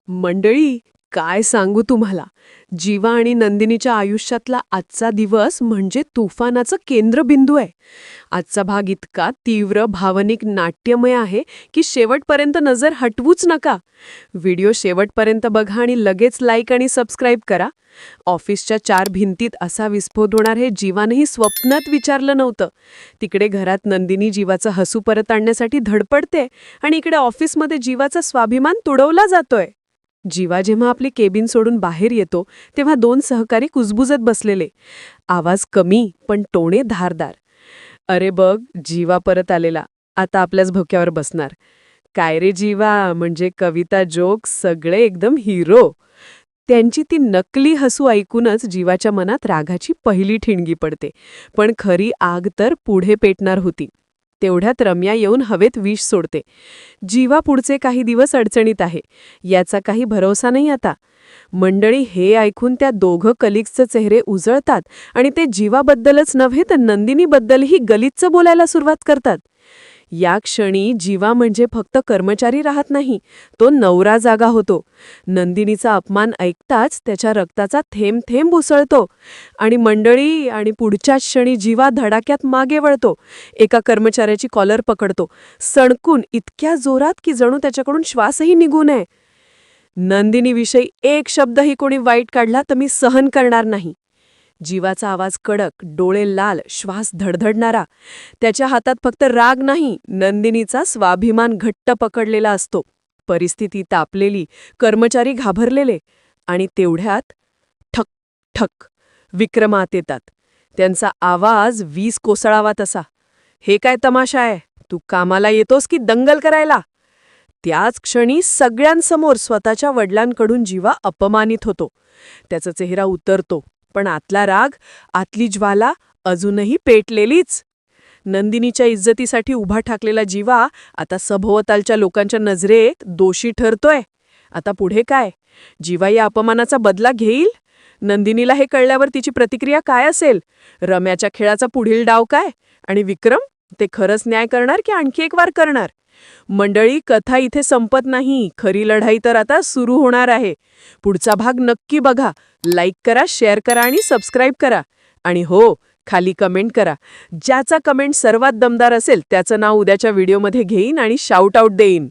मंडळी, काय सांगू तुम्हाला. जीवा आणि नंदिनीच्या आयुष्यातला आजचा दिवस म्हणजे तुफानाचं केंद्रबिंदू आहे. आजचा भाग इतका तीव्र, भावनिक, नाट्यमय आहे की शेवटपर्यंत नजर हटवूच नका. व्हिडिओ शेवटपर्यंत बघा आणि लगेच लाईक आणि सबस्क्राईब करा. ऑफिसच्या 4 भिंतीत असा विस्फोट होणार हे जीवानंही स्वप्नात विचारलं नव्हतं. तिकडे घरात नंदिनी जीवाचं हसू परत आणण्यासाठी धडपडते आणि इकडे ऑफिसमध्ये जीवाचा स्वाभिमान तुडवला जातोय. जीवा जेव्हा आपली केबिन सोडून बाहेर येतो तेव्हा 2 सहकारी कुजबुजत बसलेले. आवाज कमी पण टोणे धारदार. "अरे बघ, जीवा परत आलेला. आता आपल्याच भोक्यावर बसणार. काय रे जीवा, म्हणजे कविता, जोक सगळे एकदम हिरो." त्यांची ती नकली हसू ऐकूनच जीवाच्या मनात रागाची पहिली ठिणगी पडते. पण खरी आग तर पुढे पेटणार होती. तेवढ्यात रम्या येऊन हवेत विष सोडते. जीवा पुढचे काही दिवस अडचणीत आहे, याचा काही भरोसा नाही आता. मंडळी, हे ऐकून त्या दोघं कलिग्सचे चेहरे उजळतात आणि ते जीवाबद्दलच नव्हे तर नंदिनीबद्दलही गलिच्छ बोलायला सुरुवात करतात. या क्षणी जीवा म्हणजे फक्त कर्मचारी राहत नाही, तो नवरा जागा होतो. नंदिनीचा अपमान ऐकताच त्याच्या रक्ताचा थेंब थेंब उसळतो. आणि मंडळी, आणि पुढच्याच क्षणी जीवा धडाक्यात मागे वळतो. एका कर्मचाऱ्याची कॉलर पकडतो, सणकून इतक्या जोरात की जणू त्याच्याकडून श्वासही निघू नये. "नंदिनीविषयी एक शब्दही कोणी वाईट काढला तर मी सहन करणार नाही." जीवाचा आवाज कडक, डोळे लाल, श्वास धडधडणारा. त्याच्या हातात फक्त राग नाही, नंदिनीचा स्वाभिमान घट्ट पकडलेला असतो. परिस्थिती तापलेली, कर्मचारी घाबरलेले. आणि तेवढ्यात ठक ठक विक्रम आत येतात. त्यांचा आवाज वीज कोसळावा तसा. "हे काय तमाशा आहे? तू कामाला येतोस की दंगल करायला?" त्याच क्षणी सगळ्यांसमोर स्वतःच्या वडिलांकडून जीवा अपमानित होतो. त्याचा चेहरा उतरतो, पण आतला राग, आतली ज्वाला अजूनही पेटलेलीच. नंदिनीच्या इज्जतीसाठी उभा ठाकलेला जीवा आता सभोवतालच्या लोकांच्या नजरेत दोषी ठरतोय. आता पुढे काय? जीवा या अपमानाचा बदला घेईल? नंदिनीला हे कळल्यावर तिची प्रतिक्रिया काय असेल? रम्याच्या खेळाचा पुढील डाव काय? आणि विक्रम, ते खरंच न्याय करणार की आणखी एक वार करणार? मंडळी, कथा इथे संपत नाही. खरी लढाई तर आता सुरू होणार आहे. पुढचा भाग नक्की बघा. लाईक करा, शेअर करा आणि सबस्क्राईब करा. आणि हो, खाली कमेंट करा. ज्याचा कमेंट सर्वात दमदार असेल त्याचं नाव उद्याच्या व्हिडिओमध्ये घेईन आणि शाउट आउट देईन.